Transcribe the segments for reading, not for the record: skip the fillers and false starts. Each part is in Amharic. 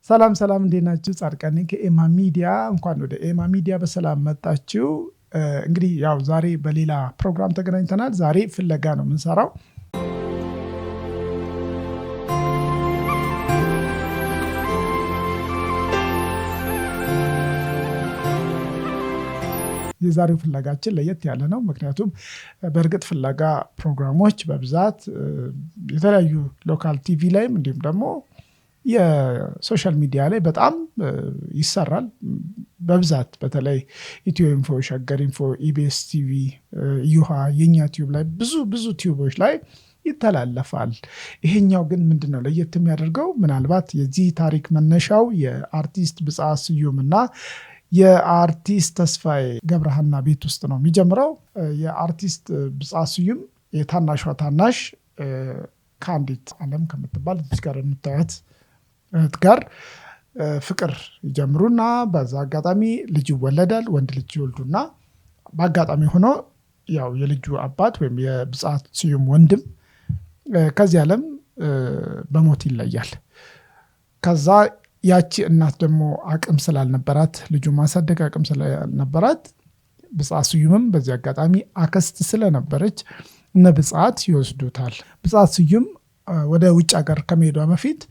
ሰላም እንዴት ናችሁ? ጻድቃን ነኝ ከኤማ ሚዲያ። እንኳን ወደ ኤማ ሚዲያ በሰላም መጣችሁ። እንግዲህ ያው ዛሬ በሌላ ፕሮግራም ተገናኝተናል። ዛሬ ፍለጋ ነው የምንሰራው። የዛሬው ፍለጋችን ለየት ያለ ነው። ምክንያቱም በእርግጥ ፍለጋ ፕሮግራሞች በብዛት የተለያዩ ሎካል ቲቪ ላይም እንዲሁም ደግሞ የሶሻል ሚዲያ ላይ በጣም ይሰራል። በብዛት በተለይ ኢትዮ ኢንፎ፣ ሸገር ኢንፎ፣ ኢቢኤስ ቲቪ፣ ዩሃ፣ የኛ ቲዩብ ላይ ብዙ ቲዩቦች ላይ ይተላለፋል። ይሄኛው ግን ምንድነው ለየት የሚያደርገው? ምናልባት የዚህ ታሪክ መነሻው የአርቲስት ብጻት ስዩምና የአርቲስት ተስፋዬ ገብረሃና ቤት ውስጥ ነው የሚጀምረው። የአርቲስት ብጻት ስዩም የታናሿ ታናሽ ከአንዲት አለም ከምትባል እዚህ ጋር የምታዩት እህት ጋር ፍቅር ይጀምሩና በዛ አጋጣሚ ልጅ ይወለዳል። ወንድ ልጅ ይወልዱና በአጋጣሚ ሆኖ ያው የልጁ አባት ወይም የብጻት ስዩም ወንድም ከዚህ ዓለም በሞት ይለያል። ከዛ ያቺ እናት ደግሞ አቅም ስላልነበራት ልጁ ማሳደግ አቅም ስላልነበራት ብጻት ስዩምም በዚህ አጋጣሚ አክስት ስለነበረች እነ ብጻት ይወስዱታል። ብጻት ስዩም ወደ ውጭ ሀገር ከመሄዷ በፊት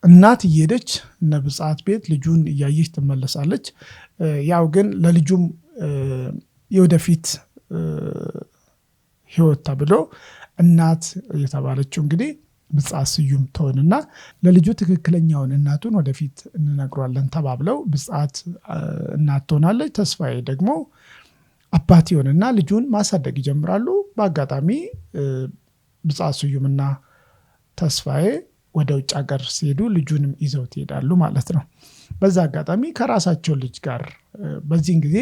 እናት እየሄደች እነ ብጻት ቤት ልጁን እያየች ትመለሳለች። ያው ግን ለልጁም የወደፊት ህይወት ተብሎ እናት የተባለችው እንግዲህ ብጻት ስዩም ትሆንና ለልጁ ትክክለኛውን እናቱን ወደፊት እንነግሯለን ተባብለው ብጻት እናት ትሆናለች። ተስፋዬ ደግሞ አባት ይሆንና ልጁን ማሳደግ ይጀምራሉ። በአጋጣሚ ብጻት ስዩምና ተስፋዬ ወደ ውጭ ሀገር ሲሄዱ ልጁንም ይዘው ይሄዳሉ ማለት ነው። በዛ አጋጣሚ ከራሳቸው ልጅ ጋር በዚህን ጊዜ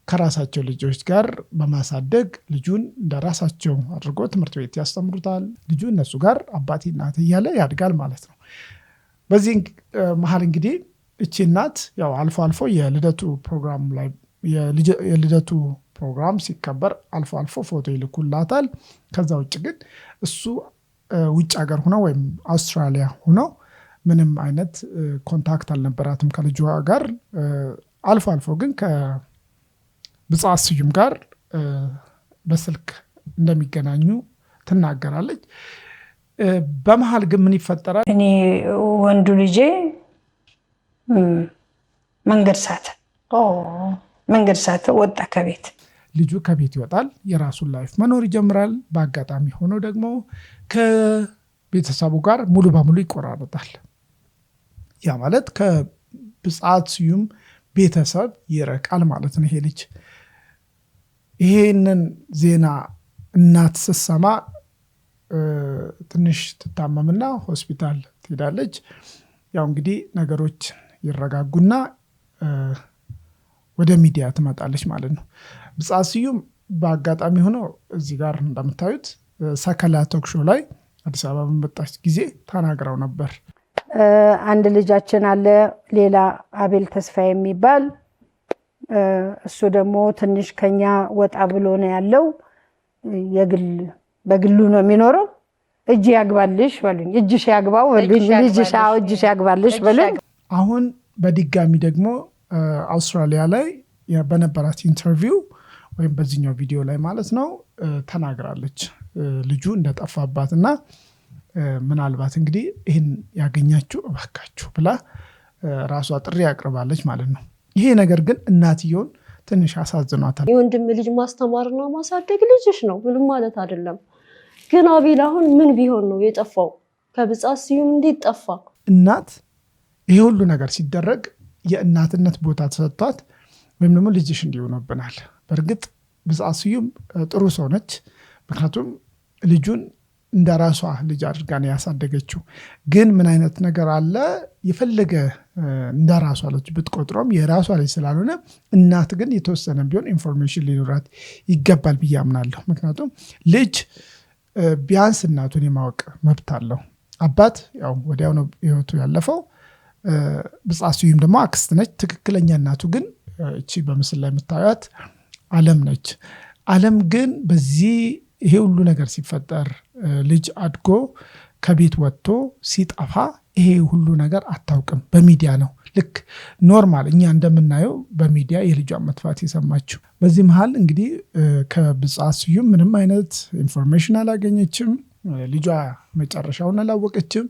ከራሳቸው ልጆች ጋር በማሳደግ ልጁን እንደራሳቸው አድርጎ ትምህርት ቤት ያስተምሩታል። ልጁ እነሱ ጋር አባቴ እናት እያለ ያድጋል ማለት ነው። በዚህ መሀል እንግዲህ እቺ እናት ያው አልፎ የልደቱ ፕሮግራም ላይ የልደቱ ፕሮግራም ሲከበር አልፎ ፎቶ ይልኩላታል። ከዛ ውጭ ግን እሱ ውጭ ሀገር ሆነው ወይም አውስትራሊያ ሆነው ምንም አይነት ኮንታክት አልነበራትም ከልጇ ጋር። አልፎ ግን ከብጻት ስዩም ጋር በስልክ እንደሚገናኙ ትናገራለች። በመሀል ግን ምን ይፈጠራል? እኔ ወንዱ ልጄ መንገድ ሳተ ወጣ ከቤት። ልጁ ከቤት ይወጣል፣ የራሱን ላይፍ መኖር ይጀምራል። በአጋጣሚ ሆኖ ደግሞ ከቤተሰቡ ጋር ሙሉ በሙሉ ይቆራረጣል። ያ ማለት ከብጻት ስዩም ቤተሰብ ይርቃል ማለት ነው ይሄ ልጅ። ይሄንን ዜና እናት ስትሰማ ትንሽ ትታመምና ሆስፒታል ትሄዳለች። ያው እንግዲህ ነገሮች ይረጋጉና ወደ ሚዲያ ትመጣለች ማለት ነው። ብጻት ስዩም በአጋጣሚ ሆኖ እዚህ ጋር እንደምታዩት ሰከላ ቶክ ሾው ላይ አዲስ አበባ በመጣች ጊዜ ተናግረው ነበር። አንድ ልጃችን አለ ሌላ አቤል ተስፋ የሚባል እሱ ደግሞ ትንሽ ከኛ ወጣ ብሎ ነው ያለው። በግሉ ነው የሚኖረው። እጅ ያግባልሽ በሉኝ፣ እጅሽ ያግባው በሉኝ፣ እጅሽ ያግባልሽ በሉኝ። አሁን በድጋሚ ደግሞ አውስትራሊያ ላይ በነበራት ኢንተርቪው ወይም በዚህኛው ቪዲዮ ላይ ማለት ነው ተናግራለች ልጁ እንደጠፋባት እና ምናልባት እንግዲህ ይህን ያገኛችሁ እባካችሁ ብላ ራሷ ጥሪ ያቅርባለች ማለት ነው። ይሄ ነገር ግን እናትየውን ትንሽ አሳዝኗታል። የወንድም ልጅ ማስተማርና ማሳደግ ልጅሽ ነው ምንም ማለት አይደለም። ግን አቤል አሁን ምን ቢሆን ነው የጠፋው? ከብጻት ስዩም እንዴት ጠፋ? እናት ይሄ ሁሉ ነገር ሲደረግ የእናትነት ቦታ ተሰጥቷት ወይም ደግሞ ልጅሽ እንዲሆንብናል። በእርግጥ ብጻት ስዩም ጥሩ ሰው ነች። ምክንያቱም ልጁን እንደ ራሷ ልጅ አድርጋ ነው ያሳደገችው። ግን ምን አይነት ነገር አለ? የፈለገ እንደ ራሷ ልጅ ብትቆጥረውም የራሷ ልጅ ስላልሆነ እናት ግን የተወሰነ ቢሆን ኢንፎርሜሽን ሊኖራት ይገባል ብዬ አምናለሁ። ምክንያቱም ልጅ ቢያንስ እናቱን የማወቅ መብት አለው። አባት ያው ወዲያው ነው ህይወቱ ያለፈው። ብጻት ስዩም ደግሞ አክስት ነች። ትክክለኛ እናቱ ግን እቺ በምስል ላይ የምታዩት አለም ነች። አለም ግን በዚህ ይሄ ሁሉ ነገር ሲፈጠር ልጅ አድጎ ከቤት ወጥቶ ሲጠፋ ይሄ ሁሉ ነገር አታውቅም። በሚዲያ ነው ልክ ኖርማል እኛ እንደምናየው በሚዲያ የልጇን መጥፋት የሰማችው። በዚህ መሀል እንግዲህ ከብጻት ስዩም ምንም አይነት ኢንፎርሜሽን አላገኘችም። ልጇ መጨረሻውን አላወቀችም።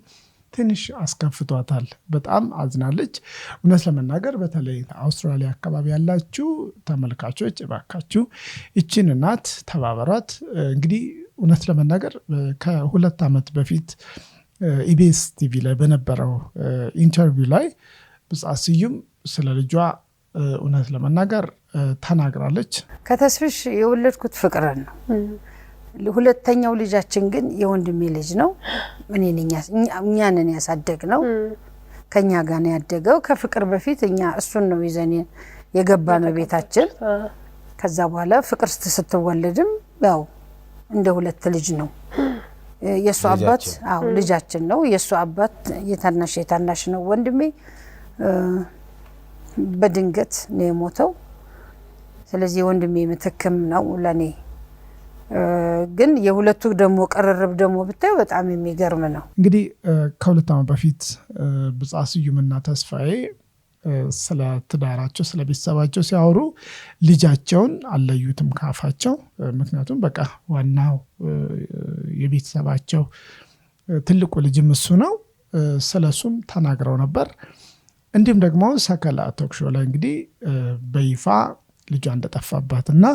ትንሽ አስከፍቷታል። በጣም አዝናለች። እውነት ለመናገር በተለይ አውስትራሊያ አካባቢ ያላችሁ ተመልካቾች እባካችሁ ይችን እናት ተባበሯት። እንግዲህ እውነት ለመናገር ከ2 ዓመት በፊት ኢቢኤስ ቲቪ ላይ በነበረው ኢንተርቪው ላይ ብጻት ስዩም ስለ ልጇ እውነት ለመናገር ተናግራለች። ከተስፍሽ የወለድኩት ፍቅርን ነው። ሁለተኛው ልጃችን ግን የወንድሜ ልጅ ነው። እኛንን ያሳደግ ነው። ከኛ ጋር ነው ያደገው። ከፍቅር በፊት እኛ እሱን ነው ይዘን የገባ ነው ቤታችን። ከዛ በኋላ ፍቅር ስትወለድም ያው እንደ 2 ልጅ ነው። የሱ አባት ልጃችን ነው። የሱ አባት የታናሽ ነው ወንድሜ። በድንገት ነው የሞተው። ስለዚህ ወንድሜ ምትክም ነው ለኔ። ግን የሁለቱ ደግሞ ቀረረብ ደግሞ ብታይ በጣም የሚገርም ነው። እንግዲህ ከ2 ዓመት በፊት ብጻት ስዩምና ተስፋዬ ስለ ትዳራቸው ስለ ቤተሰባቸው ሲያወሩ ልጃቸውን አለዩትም ካፋቸው። ምክንያቱም በቃ ዋናው የቤተሰባቸው ትልቁ ልጅም እሱ ነው። ስለሱም ተናግረው ነበር። እንዲሁም ደግሞ ሰከላ ቶክ ሾው ላይ እንግዲህ በይፋ ልጇ እንደጠፋባትና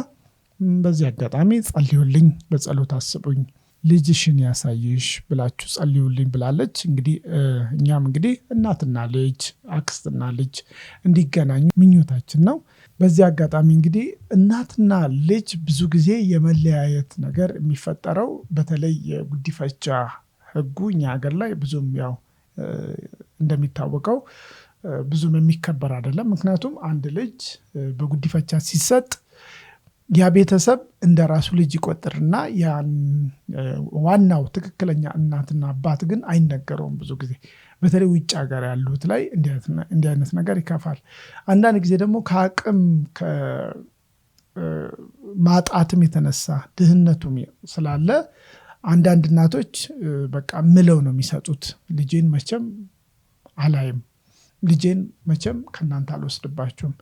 በዚህ አጋጣሚ ጸልዩልኝ፣ በጸሎት አስቡኝ፣ ልጅሽን ያሳይሽ ብላችሁ ጸልዩልኝ ብላለች። እንግዲህ እኛም እንግዲህ እናትና ልጅ አክስትና ልጅ እንዲገናኙ ምኞታችን ነው። በዚህ አጋጣሚ እንግዲህ እናትና ልጅ ብዙ ጊዜ የመለያየት ነገር የሚፈጠረው በተለይ የጉዲፈቻ ሕጉ እኛ ሀገር ላይ ብዙም ያው እንደሚታወቀው ብዙም የሚከበር አይደለም። ምክንያቱም አንድ ልጅ በጉዲፈቻ ሲሰጥ ያ ቤተሰብ እንደ ራሱ ልጅ ይቆጥርና ያን ዋናው ትክክለኛ እናትና አባት ግን አይነገረውም። ብዙ ጊዜ በተለይ ውጭ ሀገር ያሉት ላይ እንዲህ አይነት ነገር ይከፋል። አንዳንድ ጊዜ ደግሞ ከአቅም ማጣትም የተነሳ ድህነቱም ስላለ አንዳንድ እናቶች በቃ ምለው ነው የሚሰጡት። ልጄን መቼም አላይም፣ ልጄን መቼም ከእናንተ አልወስድባችሁም፣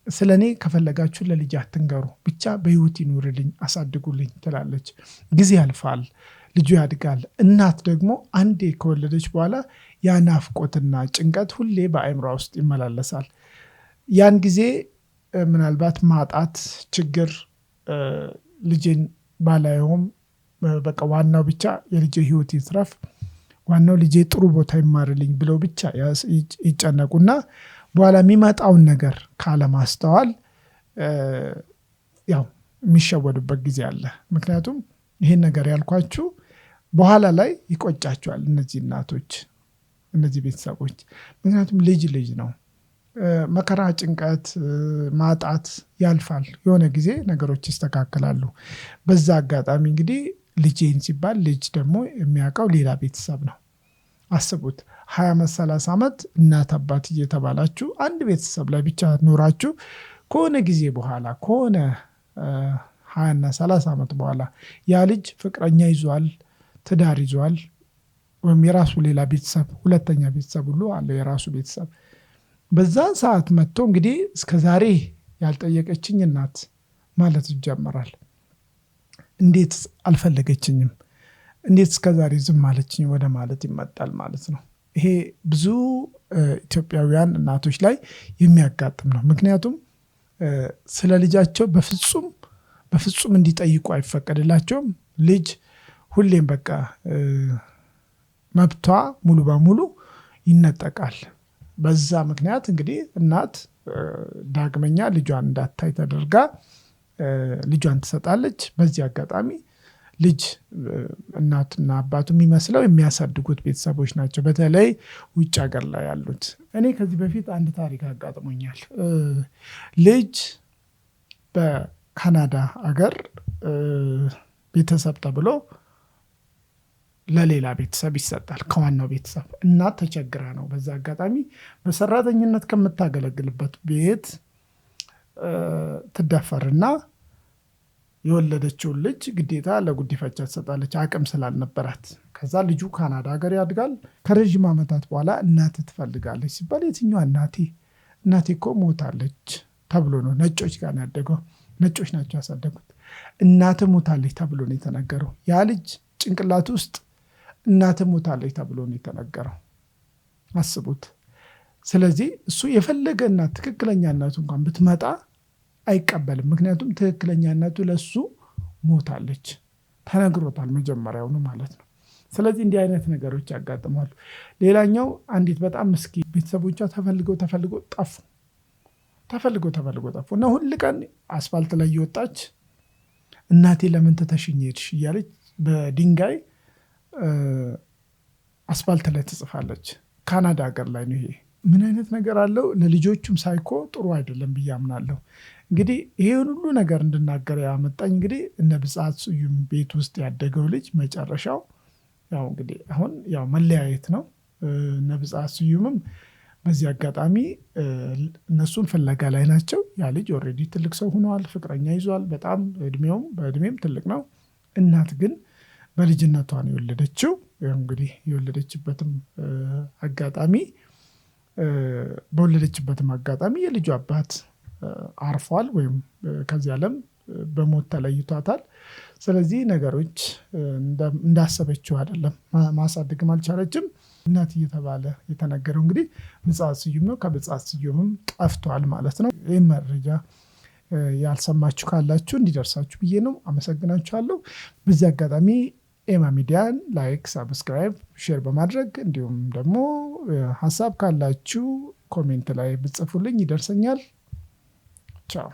ስለ እኔ ከፈለጋችሁ ለልጅ አትንገሩ፣ ብቻ በህይወት ይኑርልኝ፣ አሳድጉልኝ ትላለች። ጊዜ ያልፋል፣ ልጁ ያድጋል። እናት ደግሞ አንዴ ከወለደች በኋላ ያ ናፍቆትና ጭንቀት ሁሌ በአእምሯ ውስጥ ይመላለሳል። ያን ጊዜ ምናልባት ማጣት ችግር ልጄን ባላየውም በቃ ዋናው ብቻ የልጄ ህይወት ይትረፍ፣ ዋናው ልጄ ጥሩ ቦታ ይማርልኝ ብለው ብቻ ይጨነቁና በኋላ የሚመጣውን ነገር ካለማስተዋል ያው የሚሸወዱበት ጊዜ አለ። ምክንያቱም ይሄን ነገር ያልኳችሁ በኋላ ላይ ይቆጫቸዋል እነዚህ እናቶች፣ እነዚህ ቤተሰቦች። ምክንያቱም ልጅ ነው። መከራ፣ ጭንቀት፣ ማጣት ያልፋል። የሆነ ጊዜ ነገሮች ይስተካከላሉ። በዛ አጋጣሚ እንግዲህ ልጄን ሲባል ልጅ ደግሞ የሚያውቀው ሌላ ቤተሰብ ነው። አስቡት 20 ዓመት 30 ዓመት እናት አባት እየተባላችሁ አንድ ቤተሰብ ላይ ብቻ ኖራችሁ ከሆነ ጊዜ በኋላ ከሆነ 20 እና 30 ዓመት በኋላ ያ ልጅ ፍቅረኛ ይዟል፣ ትዳር ይዟል፣ ወይም የራሱ ሌላ ቤተሰብ ሁለተኛ ቤተሰብ ሁሉ አለው የራሱ ቤተሰብ። በዛ ሰዓት መጥቶ እንግዲህ እስከዛሬ ያልጠየቀችኝ እናት ማለት ይጀምራል። እንዴት አልፈለገችኝም፣ እንዴት እስከዛሬ ዝም አለችኝ ወደ ማለት ይመጣል ማለት ነው። ይሄ ብዙ ኢትዮጵያውያን እናቶች ላይ የሚያጋጥም ነው። ምክንያቱም ስለ ልጃቸው በፍጹም እንዲጠይቁ አይፈቀድላቸውም። ልጅ ሁሌም በቃ መብቷ ሙሉ በሙሉ ይነጠቃል። በዛ ምክንያት እንግዲህ እናት ዳግመኛ ልጇን እንዳታይ ተደርጋ ልጇን ትሰጣለች። በዚህ አጋጣሚ ልጅ እናትና አባቱ የሚመስለው የሚያሳድጉት ቤተሰቦች ናቸው፣ በተለይ ውጭ ሀገር ላይ ያሉት። እኔ ከዚህ በፊት አንድ ታሪክ አጋጥሞኛል። ልጅ በካናዳ አገር ቤተሰብ ተብሎ ለሌላ ቤተሰብ ይሰጣል ከዋናው ቤተሰብ። እናት ተቸግራ ነው በዛ አጋጣሚ በሰራተኝነት ከምታገለግልበት ቤት ትደፈርና የወለደችውን ልጅ ግዴታ ለጉዲፈቻ ትሰጣለች አቅም ስላልነበራት። ከዛ ልጁ ካናዳ ሀገር ያድጋል። ከረዥም ዓመታት በኋላ እናት ትፈልጋለች ሲባል የትኛዋ እናቴ እኮ ሞታለች ተብሎ ነው። ነጮች ጋር ነው ያደገው፣ ነጮች ናቸው ያሳደጉት። እናት ሞታለች ተብሎ ነው የተነገረው። ያ ልጅ ጭንቅላት ውስጥ እናት ሞታለች ተብሎ ነው የተነገረው። አስቡት። ስለዚህ እሱ የፈለገ እናት ትክክለኛ እናቱ እንኳን ብትመጣ አይቀበልም። ምክንያቱም ትክክለኛ እናቱ ለሱ ሞታለች ተነግሮታል መጀመሪያውኑ ማለት ነው። ስለዚህ እንዲህ አይነት ነገሮች ያጋጥማሉ። ሌላኛው አንዲት በጣም ምስኪን ቤተሰቦቿ ተፈልገው ጠፉ እና ሁል ቀን አስፋልት ላይ እየወጣች እናቴ ለምን ትተሽኝ ሄድሽ እያለች በድንጋይ አስፋልት ላይ ትጽፋለች። ካናዳ ሀገር ላይ ነው ይሄ። ምን አይነት ነገር አለው? ለልጆቹም ሳይኮ ጥሩ አይደለም ብዬ አምናለሁ። እንግዲህ ይሄን ሁሉ ነገር እንድናገር ያመጣኝ እንግዲህ እነ ብጻት ስዩም ቤት ውስጥ ያደገው ልጅ መጨረሻው ያው እንግዲህ አሁን ያው መለያየት ነው። እነ ብጻት ስዩምም በዚህ አጋጣሚ እነሱን ፍለጋ ላይ ናቸው። ያ ልጅ ኦልሬዲ ትልቅ ሰው ሆኗል፣ ፍቅረኛ ይዟል። በጣም በእድሜም ትልቅ ነው። እናት ግን በልጅነቷ ነው የወለደችው። እንግዲህ የወለደችበትም አጋጣሚ የልጁ አባት አርፏል ወይም ከዚህ ዓለም በሞት ተለይቷታል። ስለዚህ ነገሮች እንዳሰበችው አይደለም፣ ማሳደግም አልቻለችም። እናት እየተባለ የተነገረው እንግዲህ ብጻት ስዩም ነው። ከብጻት ስዩምም ጠፍቷል ማለት ነው። ይህ መረጃ ያልሰማችሁ ካላችሁ እንዲደርሳችሁ ብዬ ነው። አመሰግናችኋለሁ። በዚህ አጋጣሚ ኤማ ሚዲያን ላይክ፣ ሳብስክራይብ፣ ሼር በማድረግ እንዲሁም ደግሞ ሀሳብ ካላችሁ ኮሜንት ላይ ብጽፉልኝ ይደርሰኛል። ቻው።